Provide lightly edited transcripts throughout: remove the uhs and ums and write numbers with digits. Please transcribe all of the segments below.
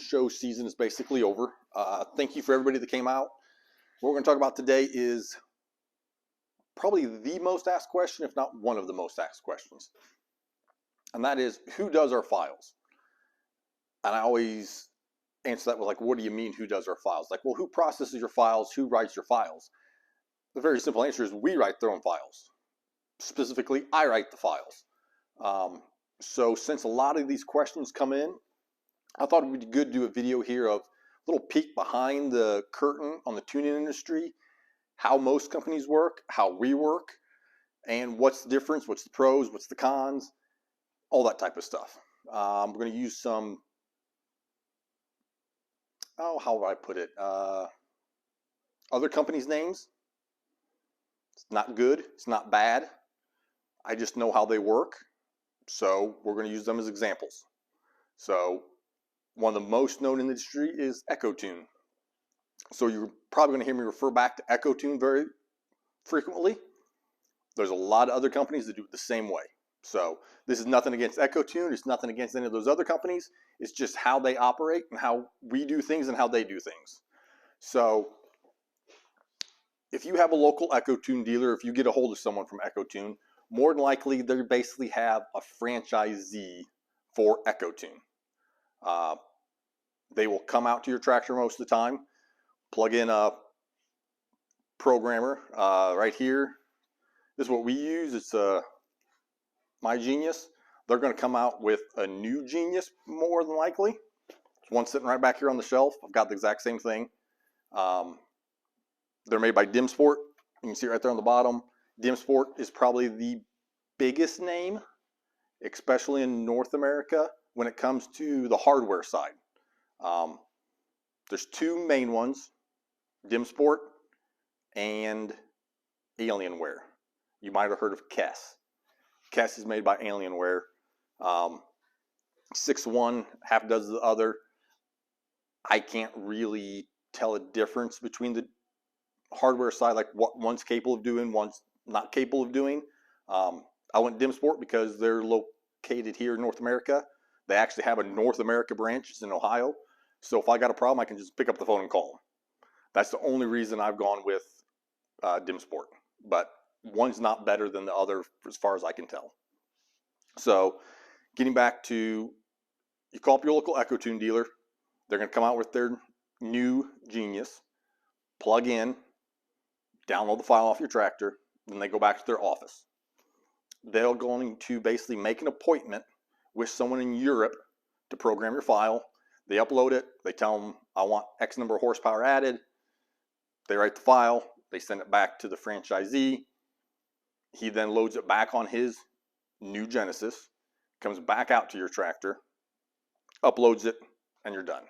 show season is basically over. Thank you for everybody that came out. What we're going to talk about today is probably the most asked question, if not one of the most asked questions. And that is, who does our files? And I always answer that with like, what do you mean who does our files? Like, well, who processes your files? Who writes your files? The very simple answer is we write their own files. Specifically, I write the files. So since a lot of these questions come in, I thought it would be good to do a video here of a little peek behind the curtain on the tuning industry, how most companies work, how we work, and what's the difference, what's the pros, what's the cons, all that type of stuff. I'm going to use some, how would I put it, other companies' names. It's not good, it's not bad. I just know how they work, so we're going to use them as examples. So one of the most known in the industry is Echotune. So you're probably going to hear me refer back to Echotune very frequently. There's a lot of other companies that do it the same way. So this is nothing against Echotune. It's nothing against any of those other companies. It's just how they operate and how we do things and how they do things. So if you have a local Echotune dealer, if you get a hold of someone from Echotune, more than likely they basically have a franchisee for Echotune. They will come out to your tractor most of the time, plug in a programmer right here. This is what we use. It's My Genius. They're going to come out with a new Genius more than likely. There's one sitting right back here on the shelf. I've got the exact same thing. They're made by Dimsport. You can see it right there on the bottom. Dimsport is probably the biggest name, especially in North America, when it comes to the hardware side. There's two main ones, Dimsport and Alienware. You might have heard of Kess. Kess is made by Alienware. 6-1, half does the other. I can't really tell a difference between the hardware side, like what one's capable of doing, one's not capable of doing. I went Dimsport because they're located here in North America. They actually have a North America branch. It's in Ohio. So if I got a problem, I can just pick up the phone and call them. That's the only reason I've gone with Dimsport. But one's not better than the other as far as I can tell. So getting back to, you call up your local Echotune dealer. They're going to come out with their new Genius, plug in, download the file off your tractor, then they go back to their office. They're going to basically make an appointment with someone in Europe to program your file. They upload it. They tell them, I want X number of horsepower added. They write the file. They send it back to the franchisee. He then loads it back on his new Genesis, comes back out to your tractor, uploads it, and you're done.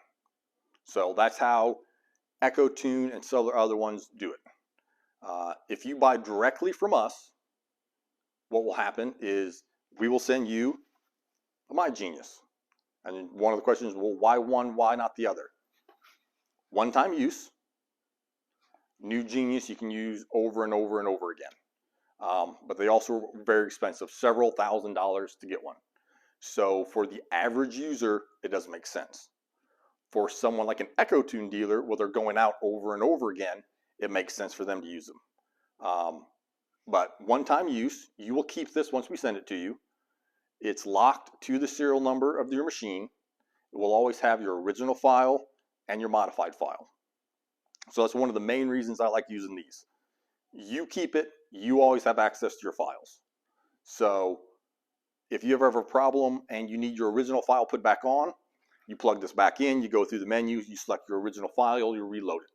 So that's how Echotune and several other ones do it. If you buy directly from us, what will happen is we will send you a My Genius. And one of the questions is, well, why one, why not the other? One-time use. New Genius you can use over and over and over again. But they also are very expensive, several $1,000s to get one. So for the average user, it doesn't make sense. For someone like an Echotune dealer, where they're going out over and over again, it makes sense for them to use them. But one-time use, you will keep this once we send it to you. It's locked to the serial number of your machine. It will always have your original file and your modified file. So that's one of the main reasons I like using these. You keep it, you always have access to your files. So if you ever have a problem and you need your original file put back on, you plug this back in, you go through the menus, you select your original file, you reload it.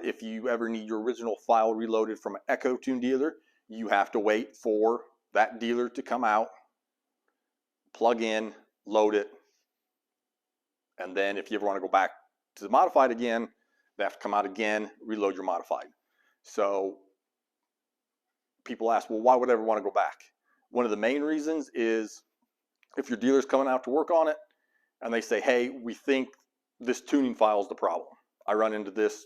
If you ever need your original file reloaded from an Echotune dealer, you have to wait for that dealer to come out, plug in, load it, and then if you ever want to go back to the modified again, they have to come out again, reload your modified. So people ask, well, why would I ever want to go back? One of the main reasons is if your dealer's coming out to work on it and they say, hey, we think this tuning file is the problem. I run into this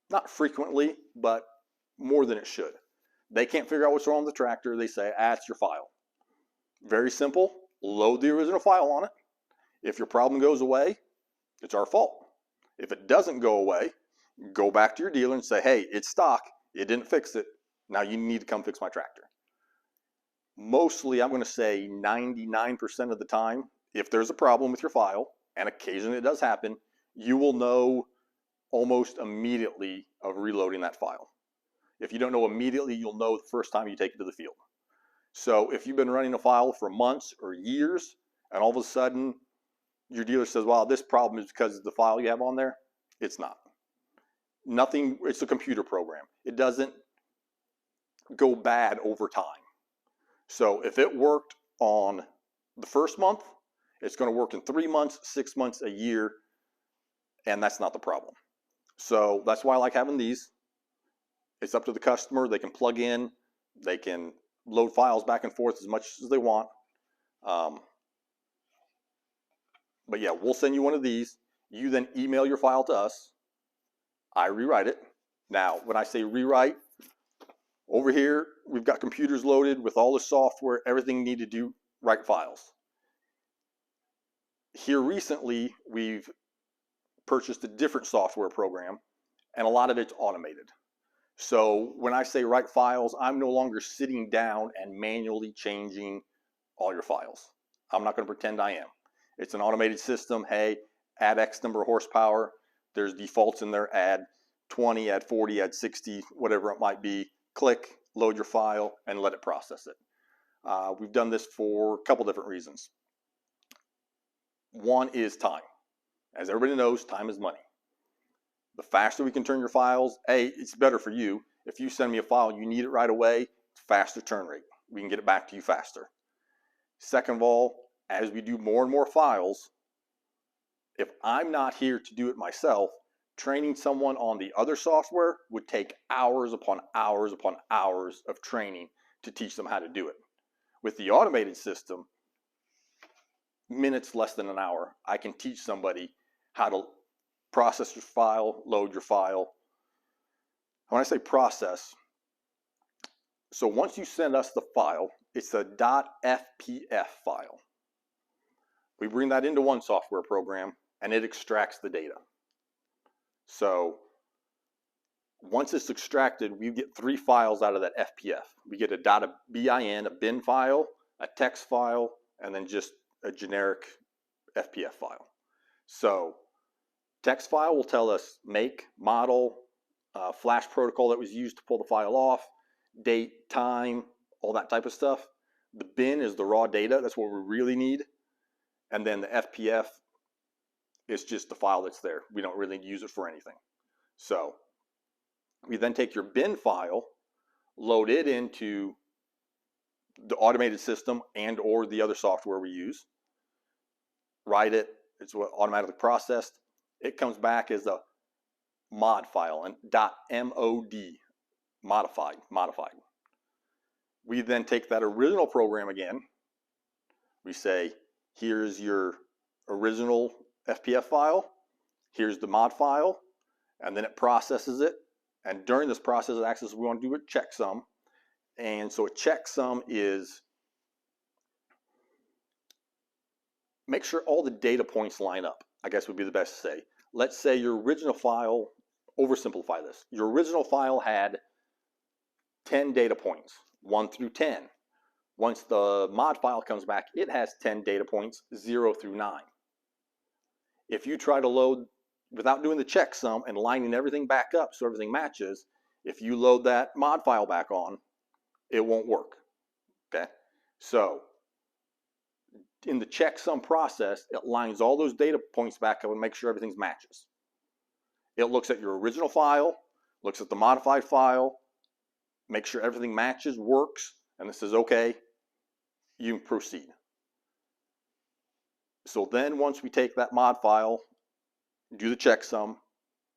not frequently, but more than it should. They can't figure out what's wrong with the tractor. They say, it's your file. Very simple. Load the original file on it. If your problem goes away, It's our fault. If it doesn't go away, go back to your dealer and say, hey, it's stock. It didn't fix it. Now you need to come fix my tractor. Mostly, I'm going to say 99% of the time, if there's a problem with your file, and occasionally it does happen, you will know almost immediately of reloading that file. If you don't know immediately, you'll know the first time you take it to the field. So if you've been running a file for months or years, and all of a sudden your dealer says, wow, this problem is because of the file you have on there, it's not. Nothing, it's a computer program. It doesn't go bad over time. So if it worked on the first month, it's going to work in 3 months, 6 months, a year, and that's not the problem. So that's why I like having these. It's up to the customer. They can plug in, they can load files back and forth as much as they want. But yeah, we'll send you one of these. You then email your file to us. I rewrite it. Now, when I say rewrite, over here, we've got computers loaded with all the software, everything you need to do, write files. Here recently, we've purchased a different software program, and a lot of it's automated. So when I say write files, I'm no longer sitting down and manually changing all your files. I'm not going to pretend I am. It's an automated system. Hey, add X number of horsepower. There's defaults in there. Add 20, add 40, add 60, whatever it might be. Click, load your file, and let it process it. We've done this for a couple different reasons. One is time. As everybody knows, time is money. The faster we can turn your files, it's better for you. If you send me a file and you need it right away, faster turn rate. We can get it back to you faster. Second of all, as we do more and more files, if I'm not here to do it myself, training someone on the other software would take hours upon hours upon hours of training to teach them how to do it. With the automated system, minutes, less than an hour, I can teach somebody how to process your file, load your file. When I say process, so once you send us the file, it's a .fpf file. We bring that into one software program and it extracts the data. So once it's extracted, we get 3 files out of that FPF. We get a .bin, a bin file, a text file, and then just a generic FPF file. So text file will tell us make, model, flash protocol that was used to pull the file off, date, time, all that type of stuff. The bin is the raw data. That's what we really need. And then the FPF is just the file that's there. We don't really use it for anything. So we then take your bin file, load it into the automated system and or the other software we use, write it, it's automatically processed. It comes back as a mod file, and .mod, modified. We then take that original program again. We say, here's your original FPF file, here's the mod file, and then it processes it. And during this process, it acts as we want to do a checksum. And so a checksum is make sure all the data points line up, I guess would be the best to say. Let's say your original file, oversimplify this, your original file had 10 data points, 1 through 10. Once the mod file comes back, it has 10 data points, 0 through 9. If you try to load, without doing the checksum and lining everything back up so everything matches, if you load that mod file back on, it won't work, okay? So in the checksum process, it lines all those data points back up and makes sure everything matches. It looks at your original file, looks at the modified file, makes sure everything matches, works, and it says, okay, you can proceed. So then once we take that mod file, do the checksum,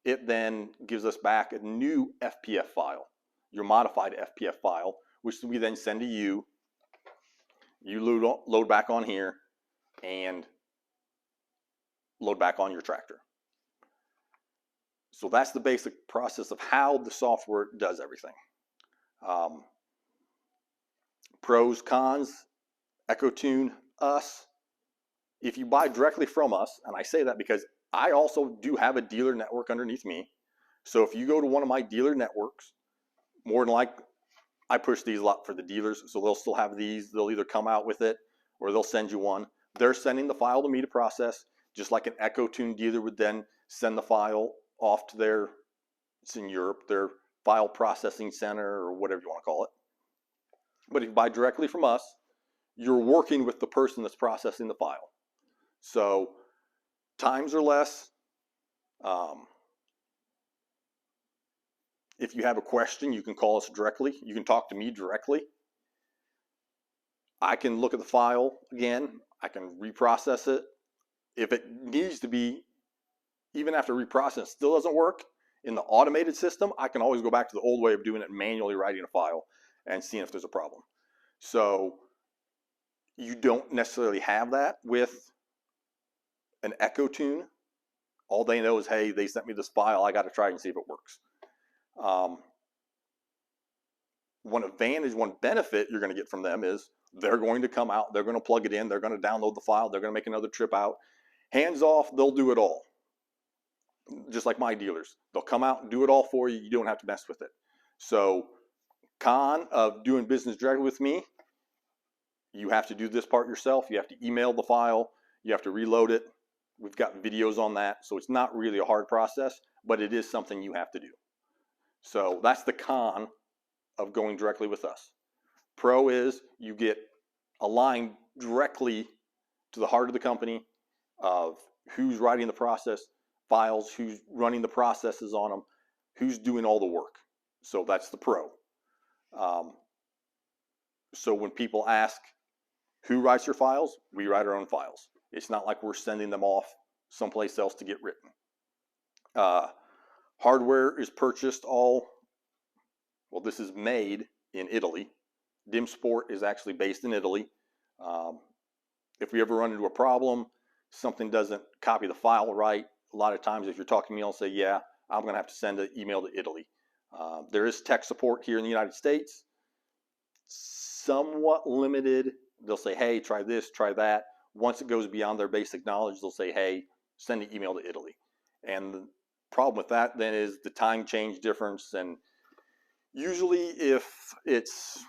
it then gives us back a new FPF file, your modified FPF file, which we then send to you. You load back on here and load back on your tractor. So that's the basic process of how the software does everything. Pros, cons, Echotune, us. If you buy directly from us, and I say that because I also do have a dealer network underneath me. So if you go to one of my dealer networks, more than like I push these a lot for the dealers, so they'll still have these. They'll either come out with it or they'll send you one. They're sending the file to me to process, just like an Echotune dealer would then send the file off to their, it's in Europe, their file processing center or whatever you want to call it. But if you buy directly from us, you're working with the person that's processing the file. So times are less. If you have a question, you can call us directly. You can talk to me directly. I can look at the file again. I can reprocess it. If it needs to be, even after reprocessing, still doesn't work in the automated system, I can always go back to the old way of doing it, manually writing a file and seeing if there's a problem. So you don't necessarily have that with an Echotune. All they know is, hey, they sent me this file. I got to try and see if it works. One advantage, one benefit you're going to get from them is they're going to come out, they're going to plug it in, they're going to download the file, they're going to make another trip out. Hands off, they'll do it all. Just like my dealers. They'll come out and do it all for you. You don't have to mess with it. So, con of doing business directly with me, you have to do this part yourself. You have to email the file. You have to reload it. We've got videos on that. So it's not really a hard process, but it is something you have to do. So that's the con of going directly with us. Pro is you get aligned directly to the heart of the company of who's writing the process files, who's running the processes on them, who's doing all the work. So that's the pro. So when people ask who writes your files, we write our own files. It's not like we're sending them off someplace else to get written. Hardware is purchased all, well, this is made in Italy. DimSport is actually based in Italy. If we ever run into a problem, something doesn't copy the file right, a lot of times if you're talking to me, I'll say, yeah, I'm going to have to send an email to Italy. There is tech support here in the United States, somewhat limited. They'll say, hey, try this, try that. Once it goes beyond their basic knowledge, they'll say, hey, send an email to Italy. And the problem with that then is the time change difference. And usually if it's,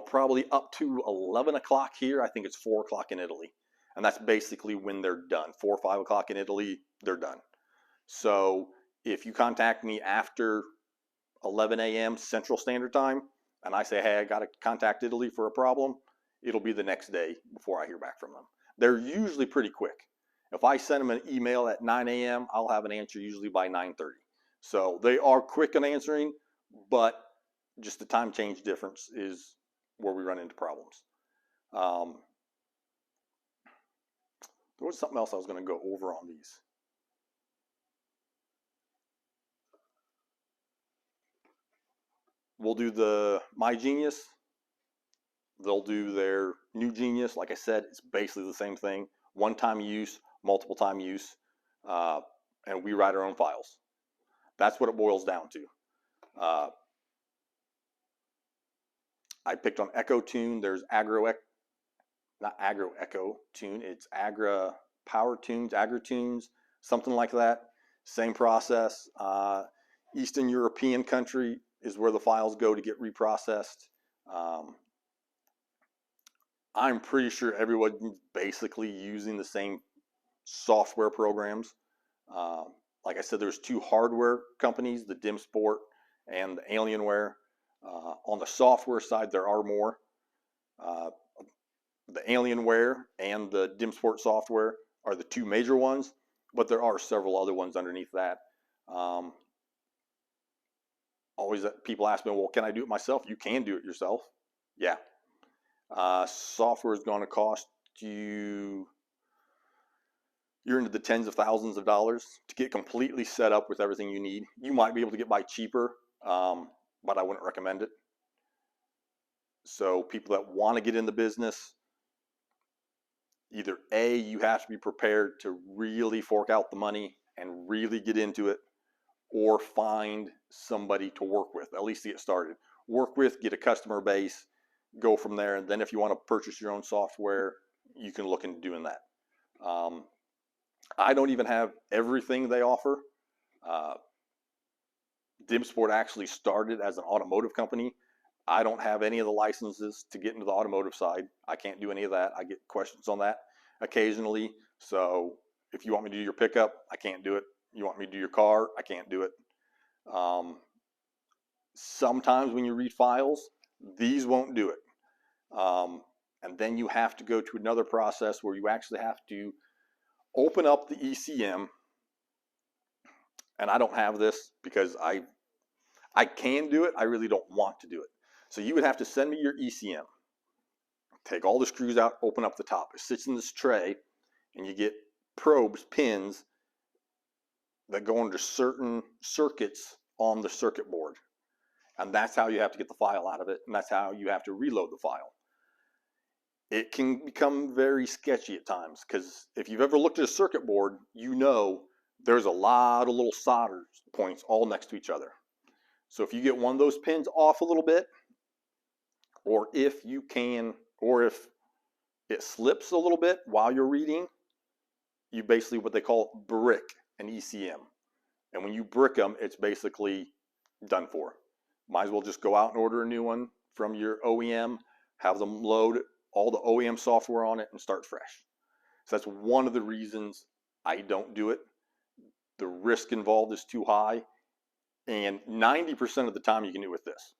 probably up to 11 o'clock here, I think it's 4 o'clock in Italy. And that's basically when they're done. 4 or 5 o'clock in Italy, they're done. So if you contact me after 11 a.m. Central Standard Time, and I say, hey, I got to contact Italy for a problem, it'll be the next day before I hear back from them. They're usually pretty quick. If I send them an email at 9 a.m., I'll have an answer usually by 9:30. So they are quick in answering, but just the time change difference is where we run into problems. There was something else I was going to go over on these. We'll do the My Genius. They'll do their New Genius. Like I said, it's basically the same thing. One-time use, multiple-time use, and we write our own files. That's what it boils down to. I picked on Echotune. There's not Agro Echotune. It's Agra Power Tunes, Agritunes, something like that. Same process. Eastern European country is where the files go to get reprocessed. I'm pretty sure everyone's basically using the same software programs. Like I said, there's 2 hardware companies, the DimSport and the Alienware. On the software side, there are more. The Alienware and the DimSport software are the 2 major ones, but there are several other ones underneath that. Always people ask me, well, can I do it myself? You can do it yourself. Yeah. Software is going to cost you, you're into the tens of thousands of dollars to get completely set up with everything you need. You might be able to get by cheaper, but I wouldn't recommend it. So people that want to get in the business, either A, you have to be prepared to really fork out the money and really get into it, or find somebody to work with, at least to get started. Work with, get a customer base, go from there, and then if you want to purchase your own software, you can look into doing that. I don't even have everything they offer. Uh, Dimsport actually started as an automotive company. I don't have any of the licenses to get into the automotive side. I can't do any of that. I get questions on that occasionally. So if you want me to do your pickup, I can't do it. You want me to do your car, I can't do it. Um, Sometimes when you read files, these won't do it. And then you have to go to another process where you actually have to open up the ECM. And I don't have this because I can do it. I really don't want to do it. So you would have to send me your ECM. Take all the screws out, open up the top. It sits in this tray, and you get probes, pins that go into certain circuits on the circuit board. And that's how you have to get the file out of it, and that's how you have to reload the file. It can become very sketchy at times, because if you've ever looked at a circuit board, you know there's a lot of little solder points all next to each other. So if you get one of those pins off a little bit, or if it slips a little bit while you're reading, you basically what they call brick an ECM. And when you brick them, it's basically done for. Might as well just go out and order a new one from your OEM, have them load all the OEM software on it, and start fresh. So that's one of the reasons I don't do it. The risk involved is too high, and 90% of the time you can do it with this.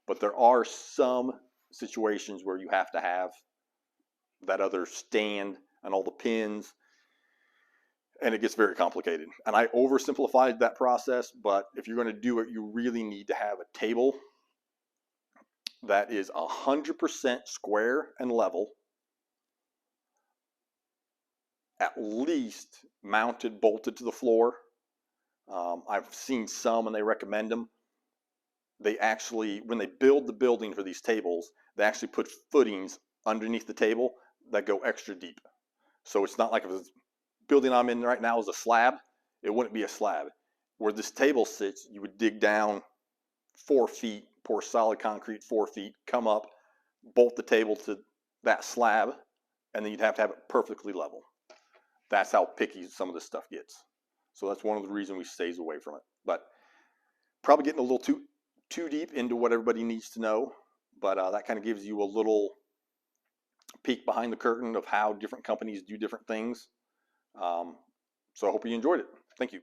But there are some situations where you have to have that other stand and all the pins, and it gets very complicated. And I oversimplified that process, but if you're going to do it, you really need to have a table that is 100% square and level, at least mounted, bolted to the floor. I've seen some and they recommend them. They actually, when they build the building for these tables, they actually put footings underneath the table that go extra deep. So it's not like if the building I'm in right now is a slab, it wouldn't be a slab. Where this table sits, you would dig down 4 feet, pour solid concrete 4 feet, come up, bolt the table to that slab, and then you'd have to have it perfectly level. That's how picky some of this stuff gets. So that's one of the reasons we stays away from it. But probably getting a little too deep into what everybody needs to know. But that kind of gives you a little peek behind the curtain of how different companies do different things. So I hope you enjoyed it. Thank you.